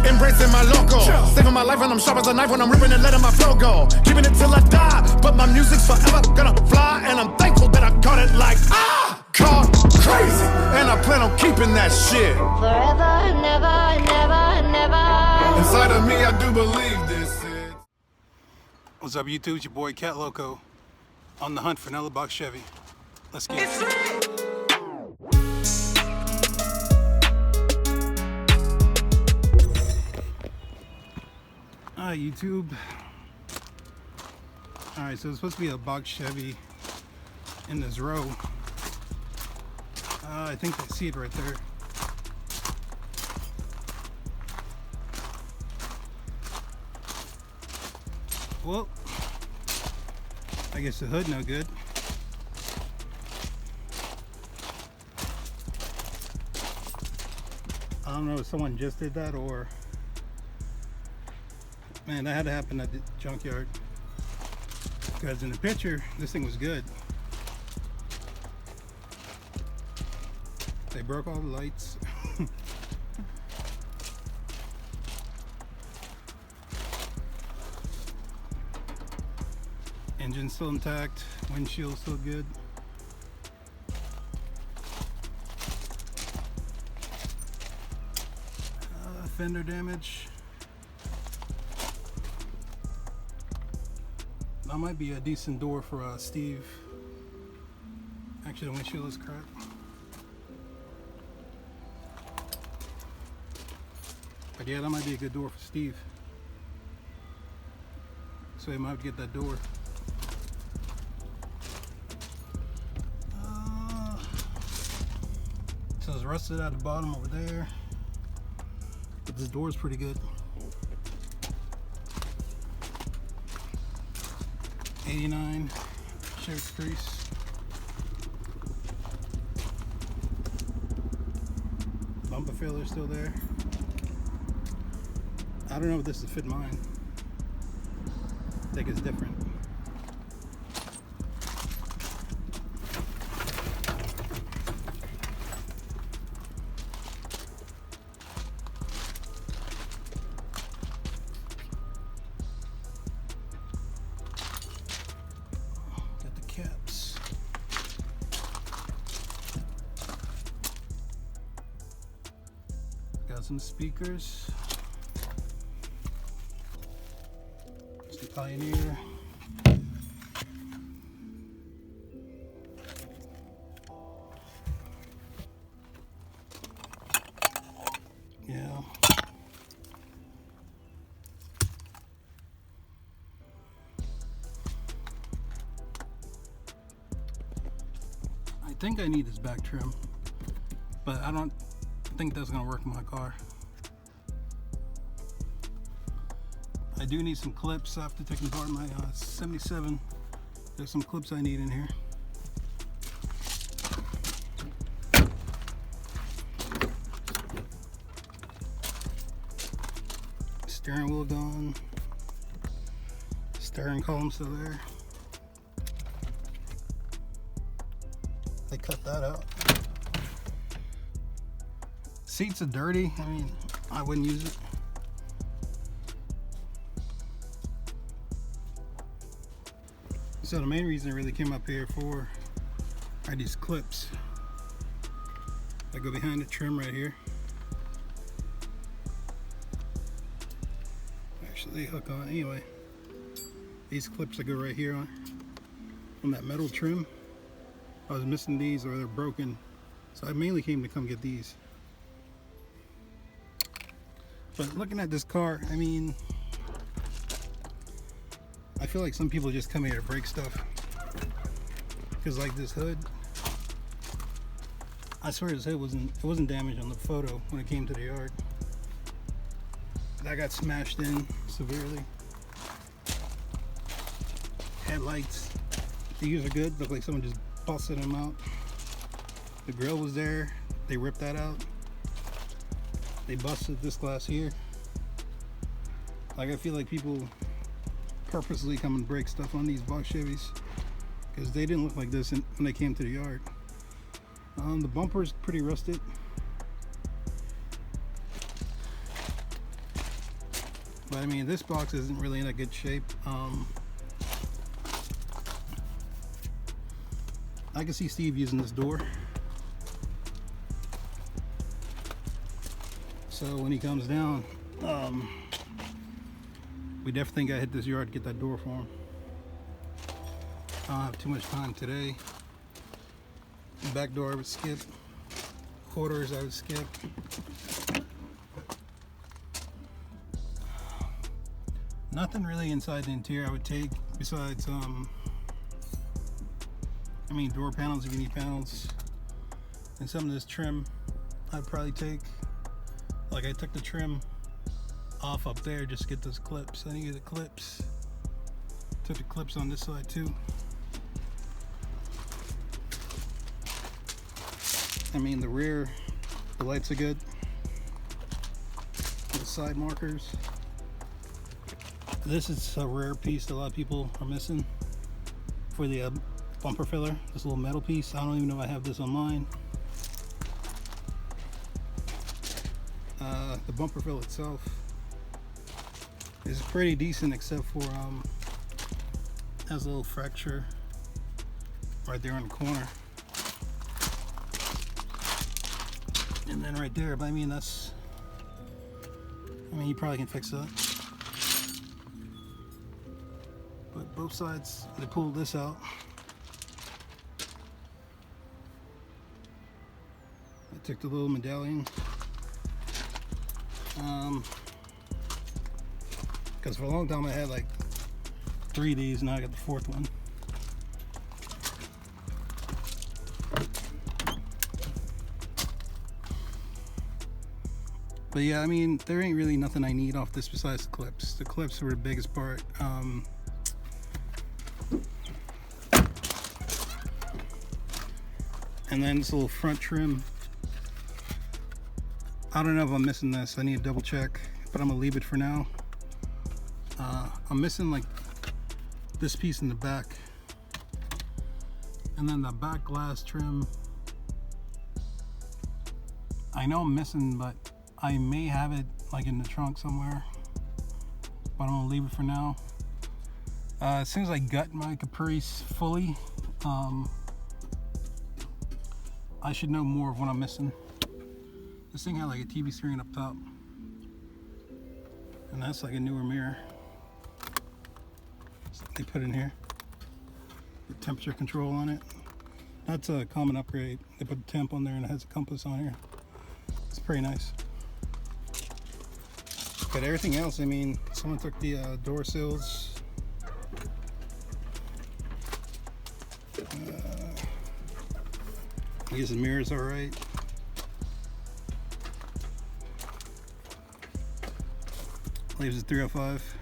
embracing my logo. Saving my life and I'm sharp as a knife when I'm ripping and letting my flow go. Keeping it till I die, but my music's forever gonna fly. And I'm thankful that I caught it like, caught crazy. And I plan on keeping that shit forever, never, never, never. inside of me, I do believe this is. What's up, YouTube? It's your boy Catloco on the hunt for another box Chevy. Let's get it. Alright, YouTube. Alright, so it's supposed to be a box Chevy in this row. I think I see it right there. Well, I guess the hood no good. I don't know if someone just did that or... Man, that had to happen at the junkyard. Because in the picture, this thing was good. They broke all the lights. Engine still intact, windshield still good. Fender damage. That might be a decent door for Steve. Actually, the windshield is cracked. But yeah, that might be a good door for Steve. So he might have to get that door. So it's rusted at the bottom over there. But this door is pretty good. 89 Chevy Caprice. Bumper filler still there. I don't know if this will fit mine. I think it's different. Caps. Got some speakers. It's the Pioneer. Yeah. I think I need this back trim, but I don't think that's gonna work in my car. I do need some clips after taking apart my 77. There's some clips I need in here. Steering wheel gone. Steering column still there. They cut that out. Seats are dirty. I mean, I wouldn't use it. So the main reason I really came up here for are these clips that go behind the trim right here. Actually, they hook on anyway. These clips that go right here on that metal trim. I was missing these or they're broken, so I mainly came to come get these. But looking at this car, I mean, I feel like some people just come here to break stuff. Because like this hood, I swear this hood wasn't damaged on the photo when it came to the yard. That got smashed in severely. Headlights, these are good, look like someone just busted them out. The grill was there, they ripped that out. They busted this glass here. Like, I feel like people purposely come and break stuff on these box Chevys because they didn't look like this when they came to the yard. The bumper is pretty rusted. But I mean, this box isn't really in a good shape. I can see Steve using this door. So when he comes down, we definitely gotta hit this yard to get that door for him. I don't have too much time today. Back door I would skip. Quarters I would skip. Nothing really inside the interior I would take besides I mean, door panels, you need panels, and some of this trim I'd probably take. Like I took the trim off up there just to get those clips. I need the clips. Took the clips on this side too. I mean, the rear, the lights are good. The side markers. This is a rare piece that a lot of people are missing for the bumper filler. This little metal piece. I don't even know if I have this on mine. The bumper filler itself is pretty decent, except for has a little fracture right there in the corner, and then right there. But I mean, that's, I mean, you probably can fix that. But both sides, they pulled this out. I took the little medallion. Because for a long time I had like 3 of these, and now I got the 4th one. But yeah, I mean, there ain't really nothing I need off this besides the clips. The clips were the biggest part. And then this little front trim. I don't know if I'm missing this. I need to double check, but I'm gonna leave it for now. I'm missing like this piece in the back, and then the back glass trim. I know I'm missing, but I may have it like in the trunk somewhere, but I'm gonna leave it for now. As soon as I gut my Caprice fully, I should know more of what I'm missing. This thing had like a TV screen up top, and that's like a newer mirror they put in here with temperature control on it. That's a common upgrade. They put the temp on there and it has a compass on here. It's pretty nice. But everything else, I mean, someone took the door sills. I guess the mirror's all right. Leaves it 305.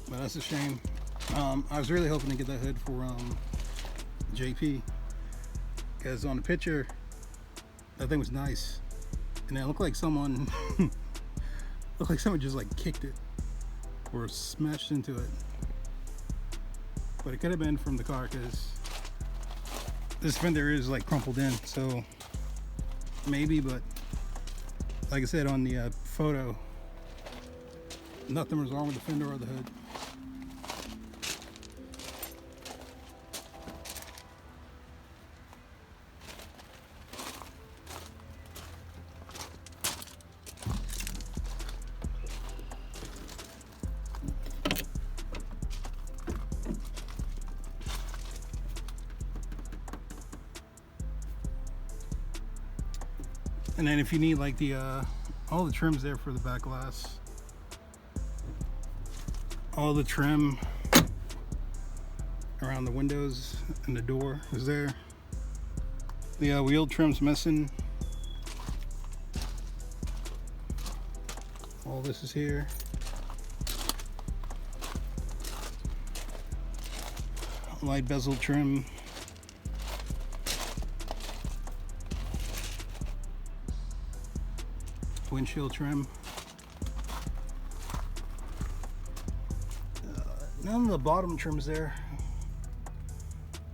But that's a shame. I was really hoping to get that hood for JP, because on the picture that thing was nice, and it looked like someone just like kicked it or smashed into it. But it could have been from the car, because this fender is like crumpled in, so maybe. But like I said on the photo, nothing was wrong with the fender or the hood. And then if you need like the all the trims there for the back glass, all the trim around the windows and the door is there. The wheel trim's missing. All this is here. Light bezel trim. Windshield trim. None of the bottom trims there.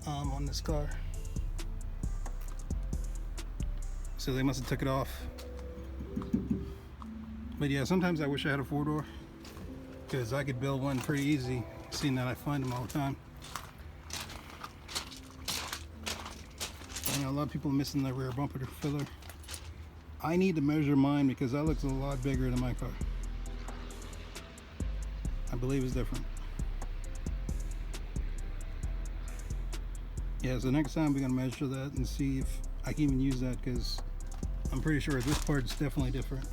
on this car. So they must have took it off. But yeah, sometimes I wish I had a 4-door, because I could build one pretty easy, seeing that I find them all the time. I know a lot of people are missing the rear bumper filler. I need to measure mine because that looks a lot bigger than my car. I believe it's different. Yeah, so next time we're gonna measure that and see if I can even use that, because I'm pretty sure this part is definitely different.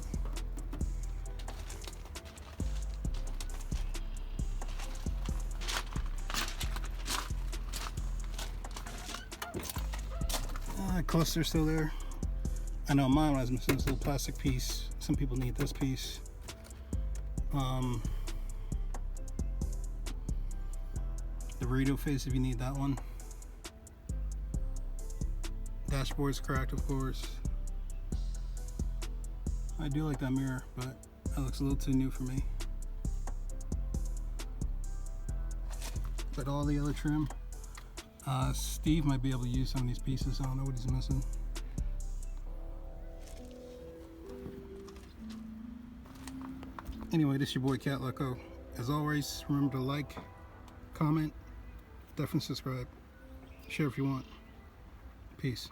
Cluster's still there. I know mine was missing this little plastic piece. Some people need this piece. The radio face if you need that one. Dashboard's cracked, of course. I do like that mirror, but that looks a little too new for me. But all the other trim, Steve might be able to use some of these pieces. I don't know what he's missing. Anyway, this is your boy Catloco. As always, remember to like, comment, definitely subscribe, share if you want. Peace.